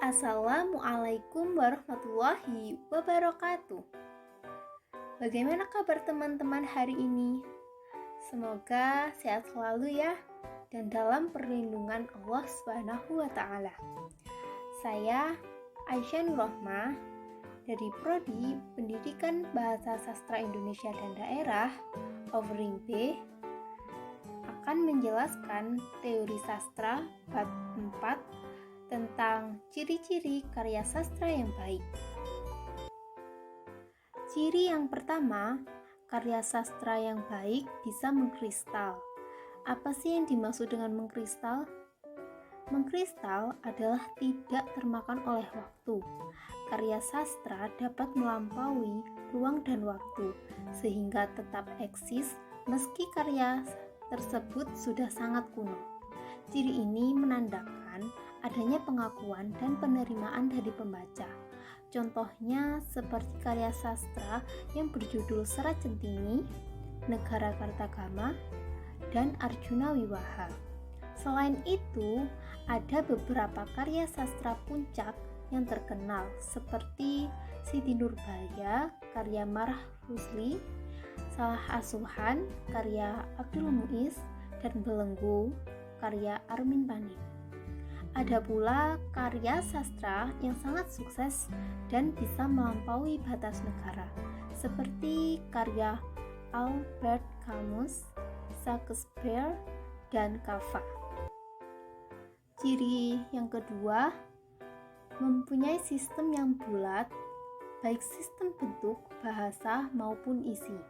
Assalamualaikum warahmatullahi wabarakatuh. Bagaimana kabar teman-teman hari ini? Semoga sehat selalu ya dan dalam perlindungan Allah Subhanahu wa taala. Saya Aisyah Nurrohmah dari Prodi Pendidikan Bahasa Sastra Indonesia dan Daerah Offering B akan menjelaskan teori sastra bab 4 tentang ciri-ciri karya sastra yang baik. Ciri yang pertama, karya sastra yang baik bisa mengkristal. Apa sih yang dimaksud dengan mengkristal? Mengkristal adalah tidak termakan oleh waktu. Karya sastra dapat melampaui ruang dan waktu, sehingga tetap eksis meski karya tersebut sudah sangat kuno. Ciri ini menandakan adanya pengakuan dan penerimaan dari pembaca. Contohnya seperti karya sastra yang berjudul Serat Centini, Negara Kartagama, dan Arjuna Wiwaha. Selain itu, ada beberapa karya sastra puncak yang terkenal seperti Siti Nurbaya, karya Marah Rusli, Salah Asuhan, karya Abdul Muiz, dan Belenggu, karya Armin Pani. Ada pula karya sastra yang sangat sukses dan bisa melampaui batas negara, seperti karya Albert Camus, Shakespeare, dan Kafka. Ciri yang kedua, mempunyai sistem yang bulat, baik sistem bentuk, bahasa, maupun isi.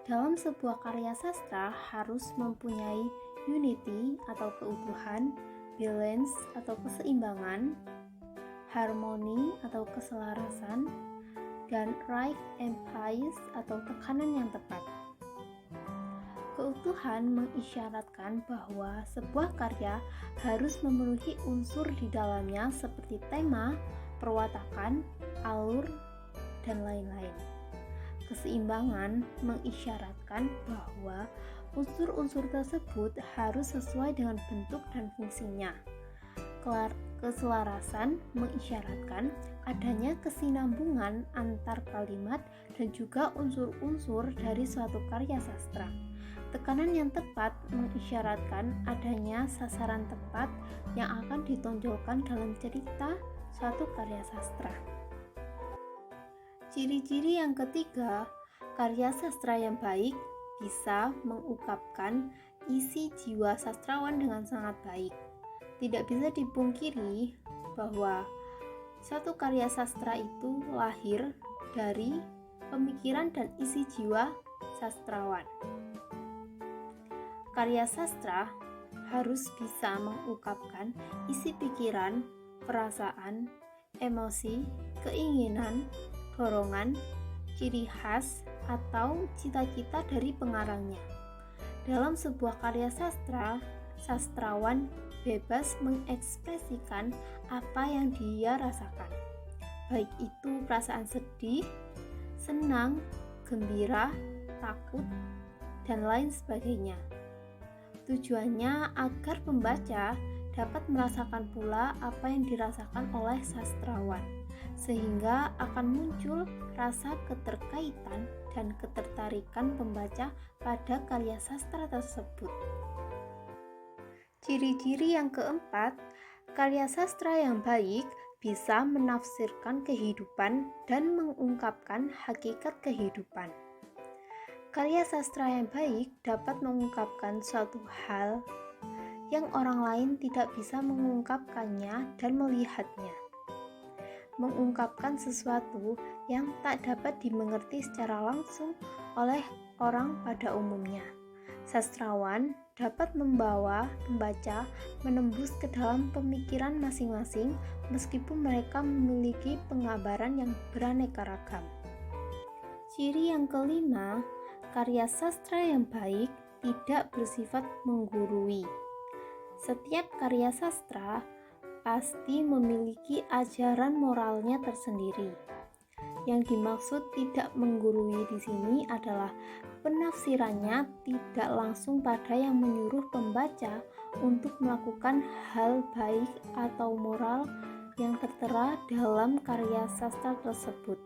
Dalam sebuah karya sastra harus mempunyai unity atau keutuhan, balance atau keseimbangan, harmoni atau keselarasan, dan right emphasis atau tekanan yang tepat. Keutuhan mengisyaratkan bahwa sebuah karya harus memenuhi unsur di dalamnya seperti tema, perwatakan, alur, dan lain-lain. Keseimbangan mengisyaratkan bahwa unsur-unsur tersebut harus sesuai dengan bentuk dan fungsinya. Keselarasan mengisyaratkan adanya kesinambungan antar kalimat dan juga unsur-unsur dari suatu karya sastra. Tekanan yang tepat mengisyaratkan adanya sasaran tepat yang akan ditonjolkan dalam cerita suatu karya sastra. Ciri-ciri yang ketiga, karya sastra yang baik bisa mengungkapkan isi jiwa sastrawan dengan sangat baik. Tidak bisa dipungkiri bahwa suatu karya sastra itu lahir dari pemikiran dan isi jiwa sastrawan. Karya sastra harus bisa mengungkapkan isi pikiran, perasaan, emosi, keinginan, dorongan, ciri khas, atau cita-cita dari pengarangnya. Dalam sebuah karya sastra, sastrawan bebas mengekspresikan apa yang dia rasakan, baik itu perasaan sedih, senang, gembira, takut, dan lain sebagainya. Tujuannya agar pembaca dapat merasakan pula apa yang dirasakan oleh sastrawan, sehingga akan muncul rasa keterkaitan dan ketertarikan pembaca pada karya sastra tersebut. Ciri-ciri yang keempat, karya sastra yang baik bisa menafsirkan kehidupan dan mengungkapkan hakikat kehidupan. Karya sastra yang baik dapat mengungkapkan suatu hal yang orang lain tidak bisa mengungkapkannya dan melihatnya. Mengungkapkan sesuatu yang tak dapat dimengerti secara langsung oleh orang pada umumnya. Sastrawan dapat membawa pembaca menembus ke dalam pemikiran masing-masing meskipun mereka memiliki pengabaran yang beraneka ragam. Ciri yang kelima, karya sastra yang baik tidak bersifat menggurui. Setiap karya sastra pasti memiliki ajaran moralnya tersendiri. Yang dimaksud tidak menggurui di sini adalah penafsirannya tidak langsung pada yang menyuruh pembaca untuk melakukan hal baik atau moral yang tertera dalam karya sastra tersebut.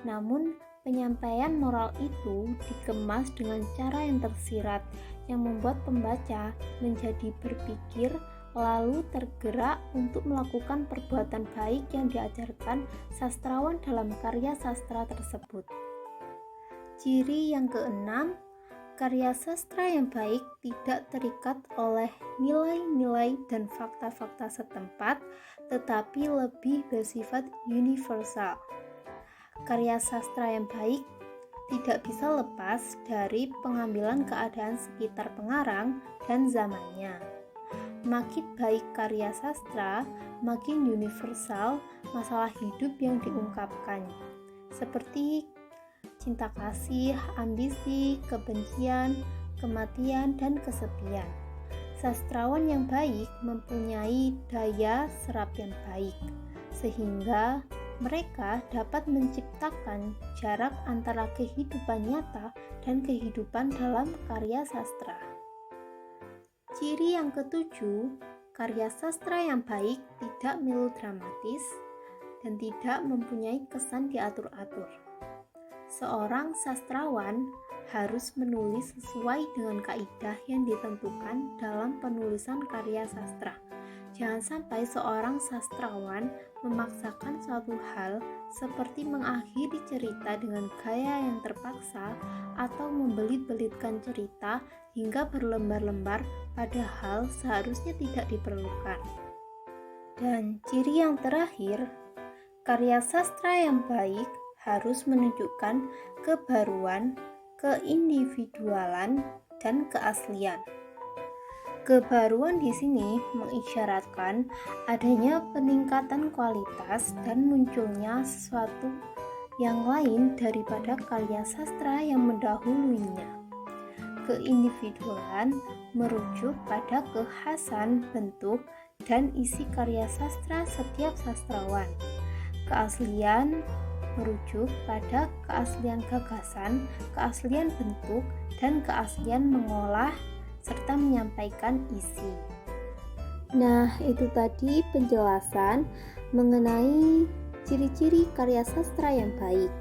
Namun, penyampaian moral itu dikemas dengan cara yang tersirat, yang membuat pembaca menjadi berpikir lalu tergerak untuk melakukan perbuatan baik yang diajarkan sastrawan dalam karya sastra tersebut. Ciri yang keenam, karya sastra yang baik tidak terikat oleh nilai-nilai dan fakta-fakta setempat, tetapi lebih bersifat universal. Karya sastra yang baik tidak bisa lepas dari pengambilan keadaan sekitar pengarang dan zamannya. Makin baik karya sastra, makin universal masalah hidup yang diungkapkan, seperti cinta kasih, ambisi, kebencian, kematian, dan kesepian. Sastrawan yang baik mempunyai daya serap yang baik, sehingga mereka dapat menciptakan jarak antara kehidupan nyata dan kehidupan dalam karya sastra. Ciri yang ketujuh, karya sastra yang baik tidak melodramatis dan tidak mempunyai kesan diatur-atur. Seorang sastrawan harus menulis sesuai dengan kaidah yang ditentukan dalam penulisan karya sastra. Jangan sampai seorang sastrawan memaksakan suatu hal seperti mengakhiri cerita dengan gaya yang terpaksa atau membelit-belitkan cerita hingga berlembar-lembar padahal seharusnya tidak diperlukan. Dan ciri yang terakhir, karya sastra yang baik harus menunjukkan kebaruan, keindividualan, dan keaslian. Kebaruan di sini mengisyaratkan adanya peningkatan kualitas dan munculnya sesuatu yang lain daripada karya sastra yang mendahulunya. Keindividualan merujuk pada kekhasan bentuk dan isi karya sastra setiap sastrawan. Keaslian merujuk pada keaslian gagasan, keaslian bentuk, dan keaslian mengolah serta menyampaikan isi. Nah, itu tadi penjelasan mengenai ciri-ciri karya sastra yang baik.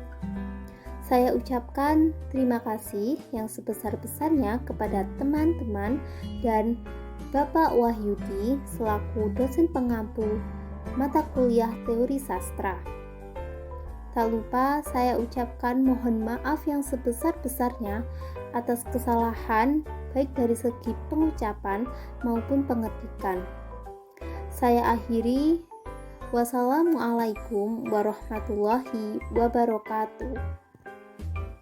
Saya ucapkan terima kasih yang sebesar-besarnya kepada teman-teman dan Bapak Wahyudi selaku dosen pengampu mata kuliah teori sastra. Tak lupa saya ucapkan mohon maaf yang sebesar-besarnya atas kesalahan baik dari segi pengucapan maupun pengetikan. Saya akhiri, wassalamualaikum warahmatullahi wabarakatuh.